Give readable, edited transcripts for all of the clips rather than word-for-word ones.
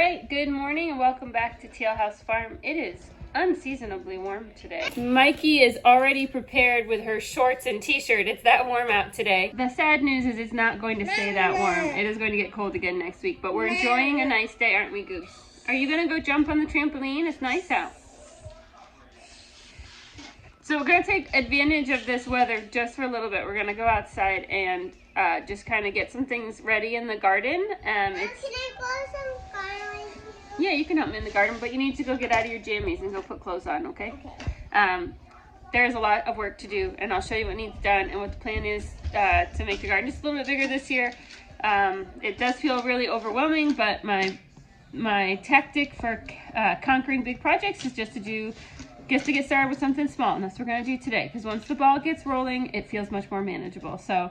right, good morning and welcome back to Teal House Farm. It is unseasonably warm today. Mikey is already prepared with her shorts and t-shirt. It's that warm out today. The sad news is it's not going to stay that warm. It is going to get cold again next week, but we're enjoying a nice day, aren't we, Goose? Are you going to go jump on the trampoline? It's nice out. So we're going to take advantage of this weather just for a little bit. We're going to go outside and just kind of get some things ready in the garden. Can I grow some garlic? Yeah, you can help me in the garden, but you need to go get out of your jammies and go put clothes on, okay? There's a lot of work to do, and I'll show you what needs done and what the plan is to make the garden just a little bit bigger this year. It does feel really overwhelming, but my tactic for conquering big projects is just to get started with something small, and that's what we're going to do today, because once the ball gets rolling, it feels much more manageable. So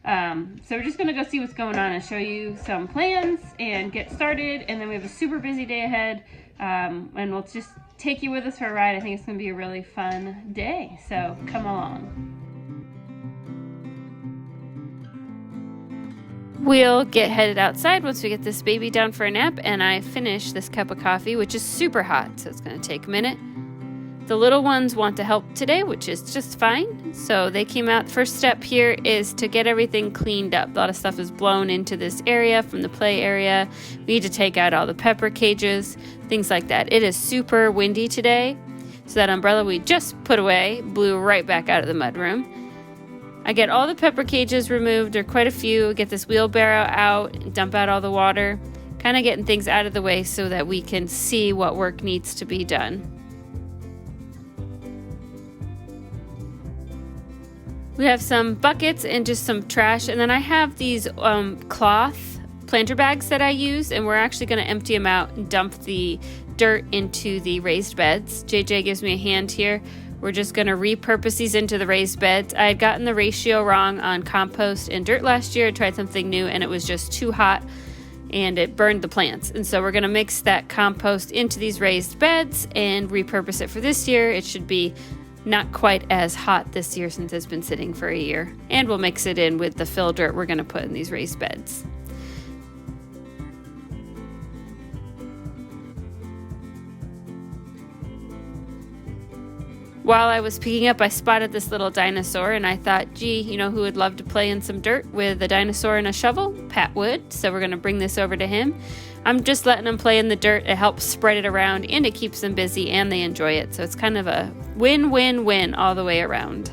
we're just going to go see what's going on and show you some plans and get started, and then we have a super busy day ahead, and we'll just take you with us for a ride. I think it's going to be a really fun day, so come along. We'll get headed outside once we get this baby down for a nap, and I finish this cup of coffee, which is super hot, so it's going to take a minute. The little ones want to help today, which is just fine. So they came out. First step here is to get everything cleaned up. A lot of stuff is blown into this area from the play area. We need to take out all the pepper cages, things like that. It is super windy today. So that umbrella we just put away blew right back out of the mudroom. I get all the pepper cages removed. There are quite a few. Get this wheelbarrow out and dump out all the water. Kind of getting things out of the way so that we can see what work needs to be done. We have some buckets and just some trash, and then I have these cloth planter bags that I use, and we're actually going to empty them out and dump the dirt into the raised beds. JJ gives me a hand here. We're just going to repurpose these into the raised beds. I had gotten the ratio wrong on compost and dirt last year. I tried something new, and it was just too hot, and it burned the plants. And so we're going to mix that compost into these raised beds and repurpose it for this year. It should be not quite as hot this year since it's been sitting for a year. And we'll mix it in with the fill dirt we're going to put in these raised beds. While I was picking up, I spotted this little dinosaur, and I thought, gee, you know who would love to play in some dirt with a dinosaur and a shovel? Pat would. So we're going to bring this over to him. I'm just letting them play in the dirt. It helps spread it around, and it keeps them busy, and they enjoy it. So it's kind of a win-win-win all the way around.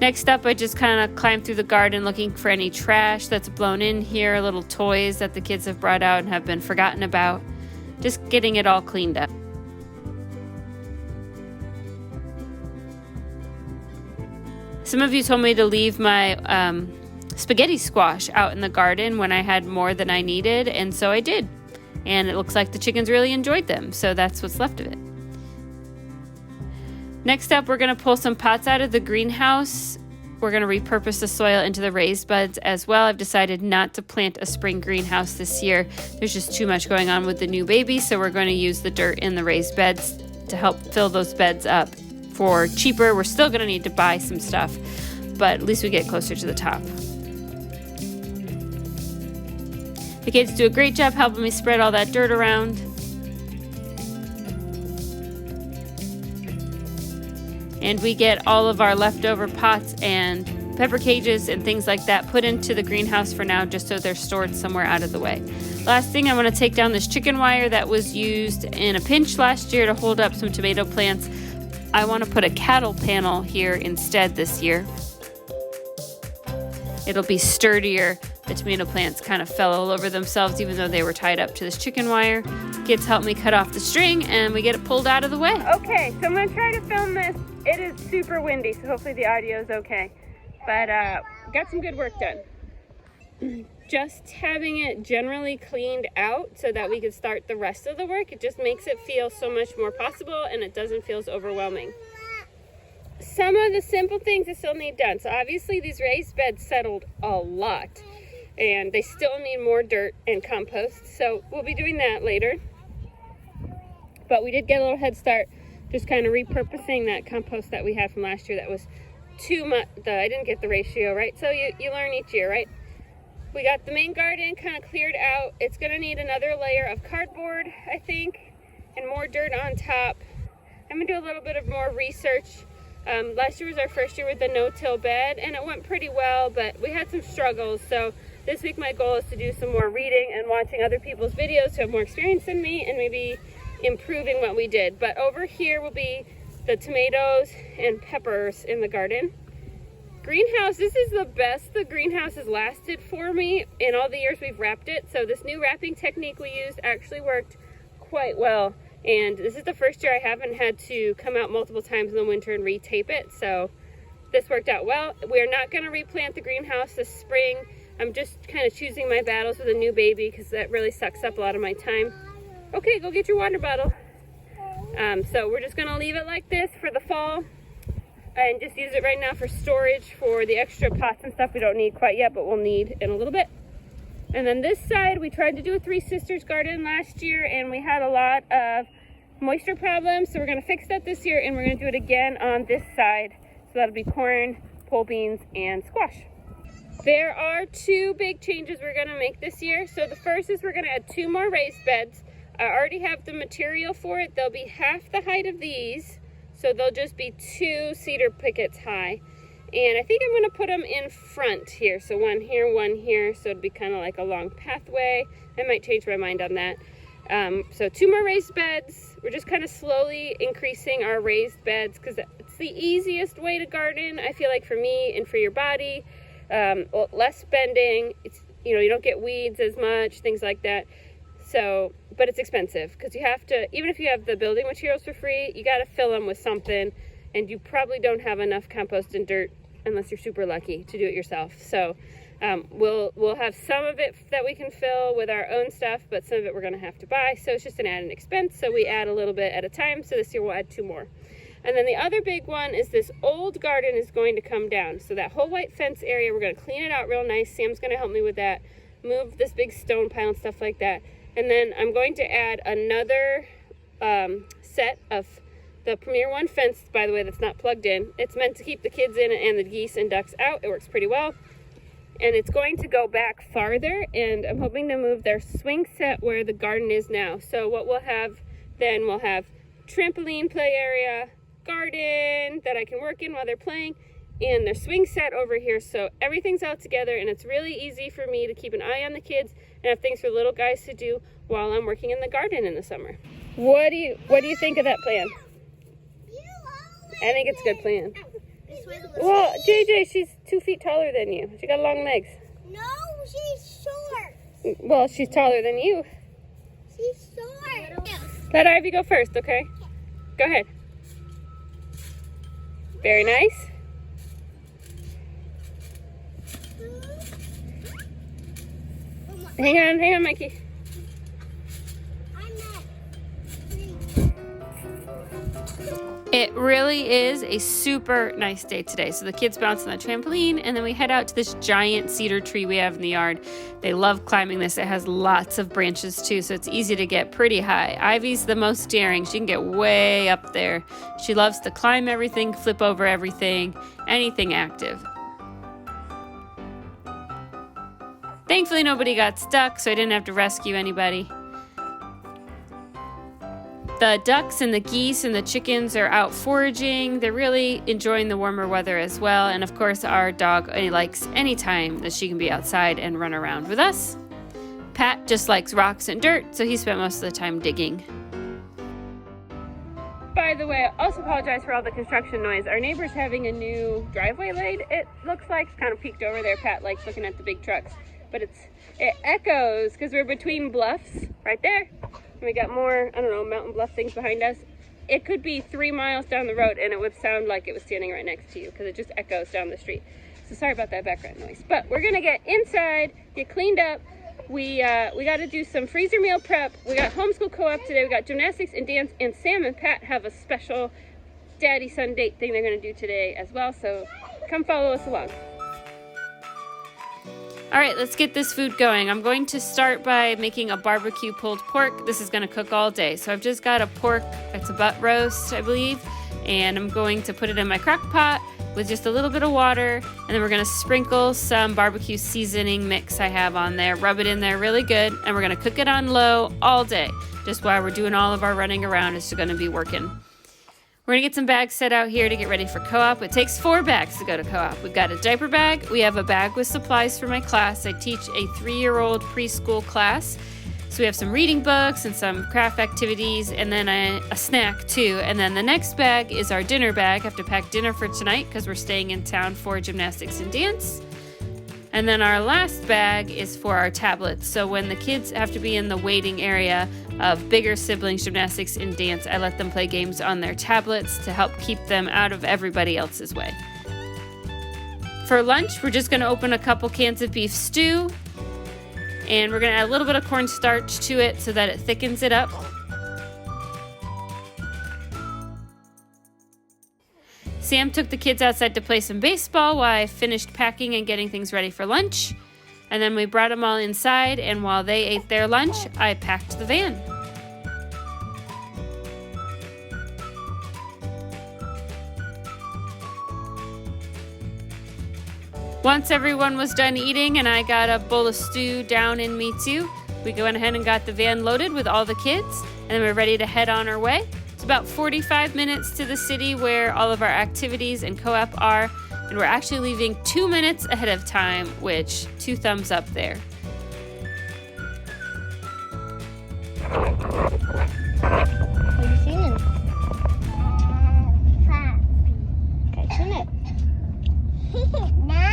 Next up, I just kind of climbed through the garden looking for any trash that's blown in here, little toys that the kids have brought out and have been forgotten about. Just getting it all cleaned up. Some of you told me to leave my spaghetti squash out in the garden when I had more than I needed, and so I did. And it looks like the chickens really enjoyed them, so that's what's left of it. Next up, we're going to pull some pots out of the greenhouse. We're going to repurpose the soil into the raised beds as well. I've decided not to plant a spring greenhouse this year. There's just too much going on with the new baby, so we're going to use the dirt in the raised beds to help fill those beds up for cheaper. We're still going to need to buy some stuff, but at least we get closer to the top. The kids do a great job helping me spread all that dirt around. And we get all of our leftover pots and pepper cages and things like that put into the greenhouse for now, just so they're stored somewhere out of the way. Last thing, I want to take down this chicken wire that was used in a pinch last year to hold up some tomato plants. I want to put a cattle panel here instead this year. It'll be sturdier. The tomato plants kind of fell all over themselves even though they were tied up to this chicken wire. Kids helped me cut off the string and we get it pulled out of the way. Okay, so I'm going to try to film this. It is super windy, so hopefully the audio is okay. But got some good work done. Just having it generally cleaned out so that we can start the rest of the work, it just makes it feel so much more possible and it doesn't feel as overwhelming. Some of the simple things that still need done. So obviously these raised beds settled a lot and they still need more dirt and compost. So we'll be doing that later. But we did get a little head start, just kind of repurposing that compost that we had from last year that was too much. I didn't get the ratio right. So you learn each year, right? We got the main garden kind of cleared out. It's gonna need another layer of cardboard, I think, and more dirt on top. I'm gonna do a little bit of more research. Last year was our first year with the no-till bed, and it went pretty well, but we had some struggles. So this week my goal is to do some more reading and watching other people's videos who have more experience than me, and maybe improving what we did. But over here will be the tomatoes and peppers in the garden. Greenhouse, this is the best the greenhouse has lasted for me in all the years we've wrapped it. So this new wrapping technique we used actually worked quite well. And this is the first year I haven't had to come out multiple times in the winter and retape it. So this worked out well. We are not going to replant the greenhouse this spring. I'm just kind of choosing my battles with a new baby because that really sucks up a lot of my time. Okay, go get your water bottle. So we're just going to leave it like this for the fall. And just use it right now for storage for the extra pots and stuff we don't need quite yet, but we'll need in a little bit. And then this side, we tried to do a Three Sisters garden last year, and we had a lot of moisture problems. So we're gonna fix that this year, and we're gonna do it again on this side. So that'll be corn, pole beans, and squash. There are two big changes we're gonna make this year. So the first is we're gonna add 2 more raised beds. I already have the material for it. They'll be half the height of these. So they'll just be 2 cedar pickets high. And I think I'm gonna put them in front here. So one here, so it'd be kind of like a long pathway. I might change my mind on that. So 2 more raised beds. We're just kind of slowly increasing our raised beds because it's the easiest way to garden, I feel like, for me and for your body. Less bending, it's, you know, you don't get weeds as much, things like that. So, but it's expensive because you have to, even if you have the building materials for free, you got to fill them with something, and you probably don't have enough compost and dirt unless you're super lucky to do it yourself. So we'll have some of it that we can fill with our own stuff, but some of it we're going to have to buy. So it's just an added expense. So we add a little bit at a time. So this year we'll add 2 more. And then the other big one is this old garden is going to come down. So that whole white fence area, we're going to clean it out real nice. Sam's going to help me with that. Move this big stone pile and stuff like that. And then I'm going to add another set of the Premier One fence, by the way, that's not plugged in. It's meant to keep the kids in and the geese and ducks out. It works pretty well. And it's going to go back farther, and I'm hoping to move their swing set where the garden is now. So what we'll have then, we'll have trampoline play area, garden that I can work in while they're playing, and their swing set over here. So everything's out together, and it's really easy for me to keep an eye on the kids and have things for little guys to do while I'm working in the garden in the summer. What do you think of that plan? I think it's a good plan. Well, JJ, she's 2 feet taller than you. She got long legs. No, she's short. Well, she's taller than you. She's short. Let Ivy go first, okay? Go ahead. Very nice. Hang on, Mikey. It really is a super nice day today. So the kids bounce on the trampoline, and then we head out to this giant cedar tree we have in the yard. They love climbing this. It has lots of branches too, so it's easy to get pretty high. Ivy's the most daring. She can get way up there. She loves to climb everything, flip over everything, anything active. Thankfully, nobody got stuck, so I didn't have to rescue anybody. The ducks and the geese and the chickens are out foraging. They're really enjoying the warmer weather as well. And of course, our dog likes any time that she can be outside and run around with us. Pat just likes rocks and dirt, so he spent most of the time digging. By the way, I also apologize for all the construction noise. Our neighbor's having a new driveway laid. It looks like it's kind of peeked over there. Pat likes looking at the big trucks. But it echoes because we're between bluffs right there. And we got more, I don't know, mountain bluff things behind us. It could be 3 miles down the road and it would sound like it was standing right next to you because it just echoes down the street. So sorry about that background noise. But we're gonna get inside, get cleaned up. We got to do some freezer meal prep. We got homeschool co-op today. We got gymnastics and dance, and Sam and Pat have a special daddy-son date thing they're gonna do today as well. So come follow us along. All right, let's get this food going. I'm going to start by making a barbecue pulled pork. This is gonna cook all day. So I've just got a pork, it's a butt roast, I believe, and I'm going to put it in my crock pot with just a little bit of water, and then we're gonna sprinkle some barbecue seasoning mix I have on there, rub it in there really good, and we're gonna cook it on low all day, just while we're doing all of our running around. It's gonna be working. We're gonna get some bags set out here to get ready for CoOp. It takes 4 bags to go to CoOp. We've got a diaper bag, we have a bag with supplies for my class. I teach a 3-year-old preschool class. So we have some reading books and some craft activities, and then a snack too. And then the next bag is our dinner bag. I have to pack dinner for tonight because we're staying in town for gymnastics and dance. And then our last bag is for our tablets. So when the kids have to be in the waiting area of bigger siblings, gymnastics and dance, I let them play games on their tablets to help keep them out of everybody else's way. For lunch, we're just gonna open a couple cans of beef stew. And we're gonna add a little bit of cornstarch to it so that it thickens it up. Sam took the kids outside to play some baseball while I finished packing and getting things ready for lunch. And then we brought them all inside, and while they ate their lunch, I packed the van. Once everyone was done eating and I got a bowl of stew down in me too, we went ahead and got the van loaded with all the kids, and then we're ready to head on our way. It's about 45 minutes to the city where all of our activities and CoOp are, and we're actually leaving 2 minutes ahead of time, which 2 thumbs up there. What are you feeling? Happy. Okay, turn it. Now.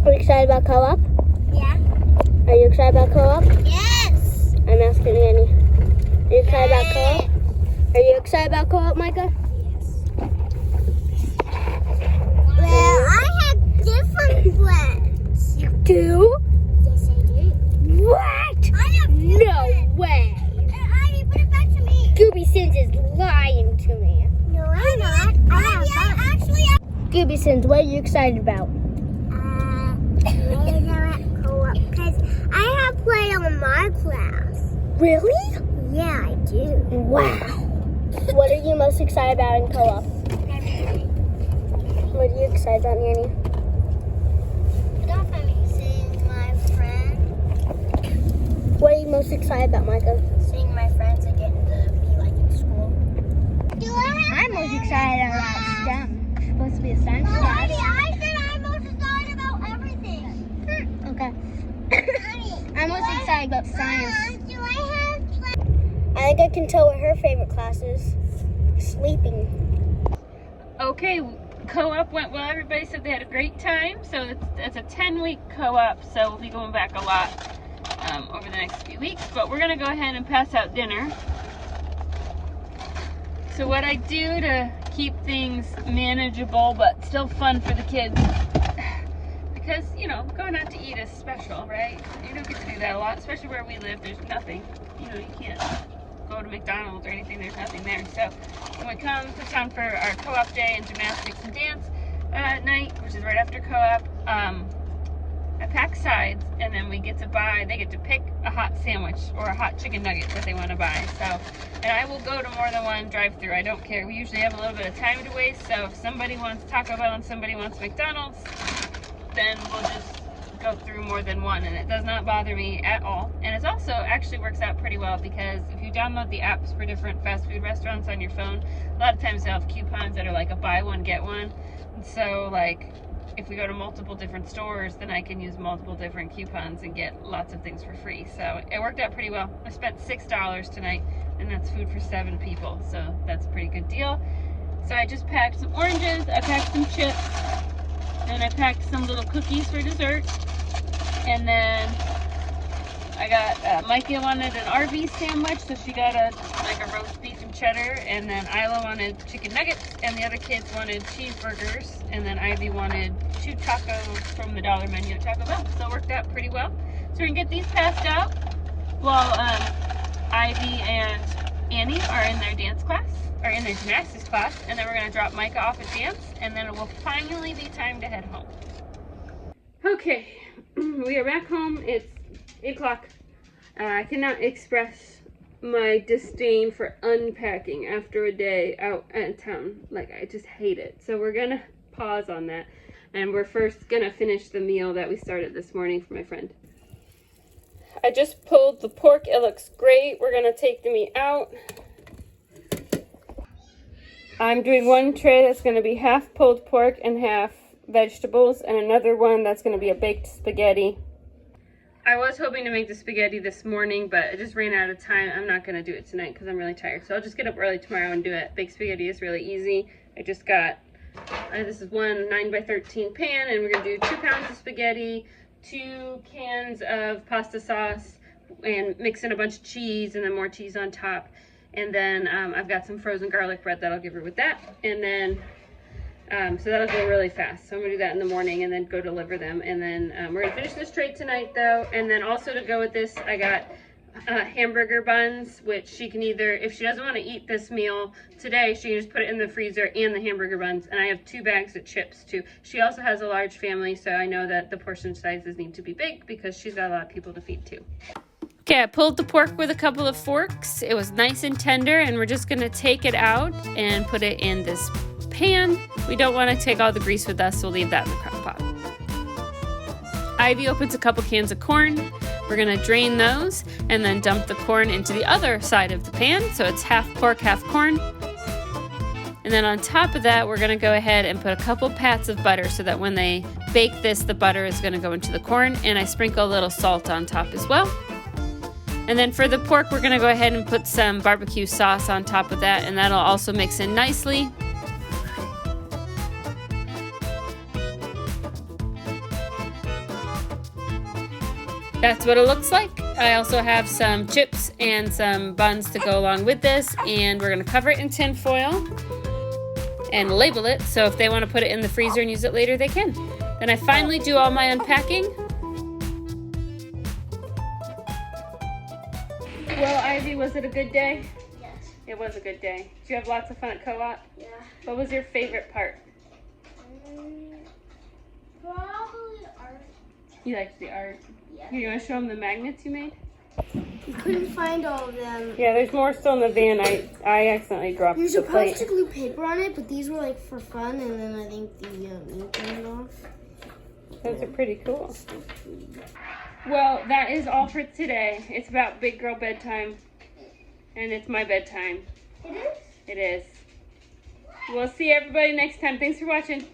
Are you excited about CoOp? Yeah. Are you excited about CoOp? Yes. I'm asking Annie. Are you excited about CoOp? Are you excited about CoOp, Micah? Yes. Well, I have different plans. You do? Yes, I do. What? I have no way. Ivy, put it back to me. Gooby Sins is lying to me. No, I'm not. Gooby Sins, what are you excited about? CoOp, because I have play on my class. Really? Yeah, I do. Wow. What are you most excited about in CoOp? Everything. What are you excited about, Nanny? Don't let me seeing my friend. What are you most excited about, Micah? Seeing my friends and getting to be like in school. I'm most excited about STEM. Supposed to be a science class. I said I'm most excited about everything. Okay. I'm most excited about science. Do I have I think I can tell what her favorite class is. Sleeping. Okay, CoOp went well. Everybody said they had a great time. So it's a 10-week CoOp, so we'll be going back a lot over the next few weeks. But we're gonna go ahead and pass out dinner. So what I do to keep things manageable but still fun for the kids, because, you know, going out to eat is special, right? You don't get to do that a lot, especially where we live. There's nothing, you know, you can't go to McDonald's or anything. There's nothing there. So when we come to town for our CoOp day and gymnastics and dance at night, which is right after CoOp, I pack sides, and then they get to pick a hot sandwich or a hot chicken nugget that they want to buy. So, and I will go to more than one drive-thru. I don't care. We usually have a little bit of time to waste. So if somebody wants Taco Bell and somebody wants McDonald's, then we'll just go through more than one, and it does not bother me at all. And it also actually works out pretty well, because if you download the apps for different fast food restaurants on your phone, a lot of times they'll have coupons that are like a buy one get one. And so like, if we go to multiple different stores, then I can use multiple different coupons and get lots of things for free. So it worked out pretty well. I spent $6 tonight, and that's food for 7 people. So that's a pretty good deal. So I just packed some oranges, I packed some chips, and I packed some little cookies for dessert. And then I got, Micah wanted an RV sandwich, so she got a roast beef and cheddar, and then Isla wanted chicken nuggets, and the other kids wanted cheeseburgers, and then Ivy wanted 2 tacos from the dollar menu at Taco Bell. So it worked out pretty well. So we're gonna get these passed out while Ivy and Annie are in their dance class, or in their gymnastics class, and then we're gonna drop Micah off at dance, and then it will finally be time to head home. Okay, we are back home. It's 8 o'clock. I cannot express my disdain for unpacking after a day out at town. Like, I just hate it. So we're gonna pause on that. And we're first gonna finish the meal that we started this morning for my friend. I just pulled the pork. It looks great. We're gonna take the meat out. I'm doing one tray that's gonna be half pulled pork and half vegetables, and another one that's gonna be a baked spaghetti. I was hoping to make the spaghetti this morning, but I just ran out of time. I'm not gonna do it tonight because I'm really tired. So I'll just get up early tomorrow and do it. Baked spaghetti is really easy. I just got, this is one 9x13 pan, and we're gonna do 2 pounds of spaghetti, 2 cans of pasta sauce, and mix in a bunch of cheese and then more cheese on top. And then I've got some frozen garlic bread that I'll give her with that. And then, so that'll go really fast. So I'm gonna do that in the morning and then go deliver them. And then we're gonna finish this tray tonight though. And then also to go with this, I got hamburger buns, which she can either, if she doesn't want to eat this meal today, she can just put it in the freezer and the hamburger buns. And I have 2 bags of chips too. She also has a large family, so I know that the portion sizes need to be big because she's got a lot of people to feed too. Okay, I pulled the pork with a couple of forks. It was nice and tender, and we're just gonna take it out and put it in this pan. We don't want to take all the grease with us, so we'll leave that in the crock pot. Ivy opens a couple cans of corn. We're gonna drain those and then dump the corn into the other side of the pan, so it's half pork, half corn. And then on top of that, we're gonna go ahead and put a couple pats of butter so that when they bake this, the butter is gonna go into the corn, and I sprinkle a little salt on top as well. And then for the pork, we're gonna go ahead and put some barbecue sauce on top of that, and that'll also mix in nicely. That's what it looks like. I also have some chips and some buns to go along with this, and we're gonna cover it in tin foil and label it, so if they wanna put it in the freezer and use it later, they can. Then I finally do all my unpacking. Well, Ivy, was it a good day? Yes. It was a good day. Did you have lots of fun at CoOp? Yeah. What was your favorite part? Probably art. You liked the art. Yeah. Here, you want to show them the magnets you made? We couldn't find all of them. Yeah, there's more still in the van. I accidentally dropped You're the plate. supposed to glue paper on it, but these were like for fun, and then I think the ink went off. Those are pretty cool. Well, that is all for today. It's about big girl bedtime, and it's my bedtime. It is? It is. We'll see everybody next time. Thanks for watching.